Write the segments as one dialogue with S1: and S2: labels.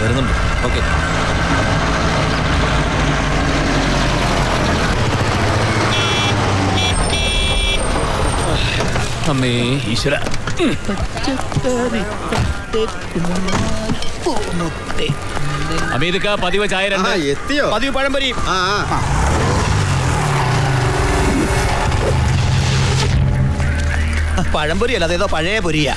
S1: വരുന്നുണ്ട്. ഓക്കെ. അമ്മേ ഈശ്വര. അമീദക്ക പതിവ് ചായ രണ്ട്.
S2: എത്തിയോ?
S1: പതിവ് പഴംപൊരി.
S2: പഴംപൊരി അല്ല, അതേതോ പഴയ പൊരിയാ.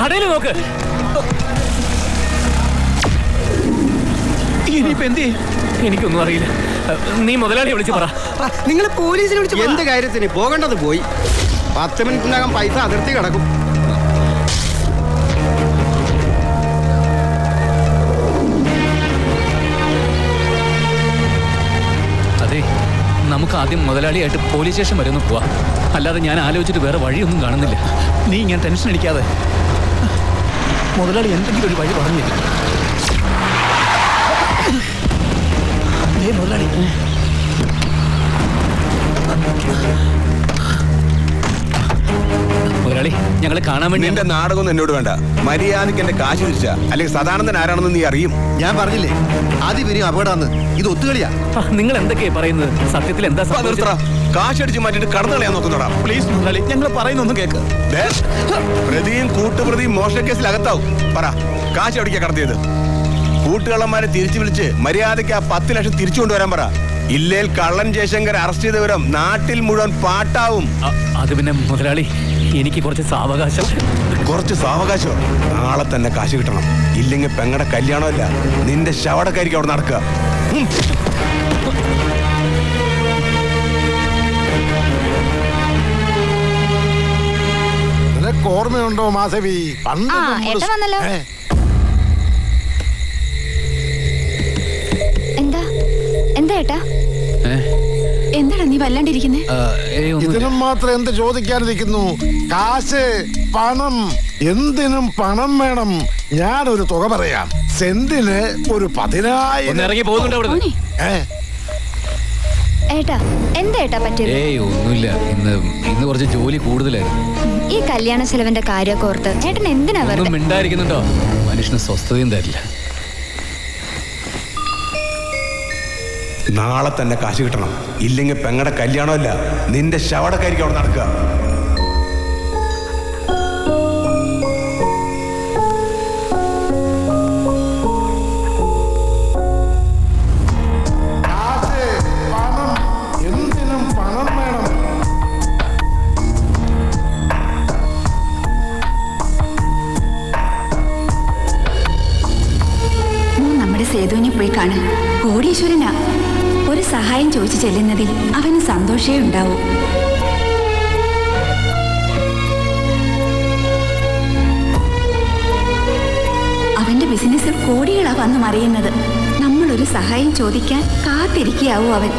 S1: കടയിൽ നോക്ക്. ഇനിയിപ്പോ എന്ത് ചെയ്യും? എനിക്കൊന്നും അറിയില്ല. നീ മുതലാളിയെ വിളിച്ച് പറ.
S2: നിങ്ങൾ പോലീസിനെ വിളിച്ച് എന്ത് കാര്യത്തിന്? പോകേണ്ടത് പോയി. 10 മിനിറ്റിനകം പൈസ അതിർത്തി കിടക്കും.
S1: അതെ, നമുക്ക് ആദ്യം മുതലാളിയായിട്ട് പോലീസ് സ്റ്റേഷൻ വരെ ഒന്ന് പോവാം. അല്ലാതെ ഞാൻ ആലോചിച്ചിട്ട് വേറെ വഴിയൊന്നും കാണുന്നില്ല.
S3: നീ ഇങ്ങനെ ടെൻഷൻ അടിക്കാതെ. മുതലാളി എന്തെങ്കിലും ഒരു വഴി പറഞ്ഞില്ല. മുതലാളി
S1: മുതലാളി, ഞങ്ങളെ കാണാൻ വേണ്ടി.
S4: നിന്റെ നാടകമൊന്നും എന്നോട് വേണ്ട. മര്യാദയ്ക്ക് എന്റെ കാശ് തിരിച്ച, അല്ലെങ്കിൽ സദാനന്ദൻ ആരാണെന്ന് നീ അറിയും.
S2: ഞാൻ പറഞ്ഞില്ലേ ആദ്യം അപകടമാണെന്ന്. ഇത് ഒത്തുകളിയാ.
S1: നിങ്ങൾ എന്തൊക്കെയാ പറയുന്നത്? സത്യത്തിൽ എന്താ
S4: കാശ് അടിച്ച് മാറ്റിട്ട് കടന്നു കളയാൻ നോക്കുന്നോടാ.
S3: പ്ലീസ് മുതലാളി, ഞങ്ങൾ പറയുന്നൊന്നും കേക്ക്.
S4: പ്രതിയും കൂട്ടുപ്രതിയും മോഷണക്കേസിൽ അകത്താവും. പറ, കാശ് എവിടേക്കാ കടത്തിയത്? കൂട്ടുകള്ളന്മാരെ തിരിച്ചു വിളിച്ച് മര്യാദയ്ക്ക് ആ 10 ലക്ഷം തിരിച്ചു കൊണ്ടുവരാൻ പറ. ഇല്ലേൽ കള്ളൻ ജയശങ്കർ അറസ്റ്റ് ചെയ്ത വിവരം നാട്ടിൽ മുഴുവൻ പാട്ടാവും.
S1: അത് പിന്നെ മുതലാളി, എനിക്ക് കുറച്ച് സാവകാശം.
S4: കുറച്ച് സാവകാശം? നാളെ തന്നെ കാശ് കിട്ടണം. ഇല്ലെങ്കിൽ പെങ്ങടെ കല്യാണമല്ല, നിന്റെ ശവടക്കായിരിക്കും അവിടെ നടക്കുക.
S5: ഓർമ്മയുണ്ടോ മാധവി?
S6: എന്താ എന്താ ഏട്ടാ? എന്താടാ നീ വല്ലാണ്ടിരിക്കുന്നേ?
S5: ഇതിനും മാത്രം എന്ത് ചോദിക്കാനിരിക്കുന്നു? കാശ്, പണം, എന്തിനും പണം വേണം. ഞാനൊരു തുക പറയാം. സെന്റിന് ഒരു 10,000.
S1: ഇറങ്ങി പോകുന്നുണ്ട്.
S6: ഏട്ടാ എന്താ ഏട്ടാ പറ്റിയത്?
S1: ഒന്നുമില്ല. ഇന്ന് കുറച്ച് ജോലി കൂടുതലായിരുന്നു.
S6: ഈ കല്യാണ ചെലവിന്റെ കാര്യമൊക്കെ ഓർത്ത് ഏട്ടൻ എന്തിനാ വെറുതെ
S1: മിണ്ടായിരിക്കുന്നുണ്ടോ? മനുഷ്യന് സ്വസ്ഥതയും തരില്ല.
S4: നാളെ തന്നെ കാശ് കിട്ടണം. ഇല്ലെങ്കിൽ പെങ്ങടെ കല്യാണമല്ല, നിന്റെ ശവടക്കായിരിക്കും അവിടെ നടക്കുക.
S6: സേതുവിനെ പോയി കാണാൻ. കോടീശ്വരനാ. ഒരു സഹായം ചോദിച്ചു ചെല്ലുന്നതിൽ അവന് സന്തോഷേ ഉണ്ടാവൂ. അവന്റെ ബിസിനസ്സിൽ കോടികളാ വന്നു മറിയുന്നത്. നമ്മളൊരു സഹായം ചോദിക്കാൻ കാത്തിരിക്കാവൂ അവൻ.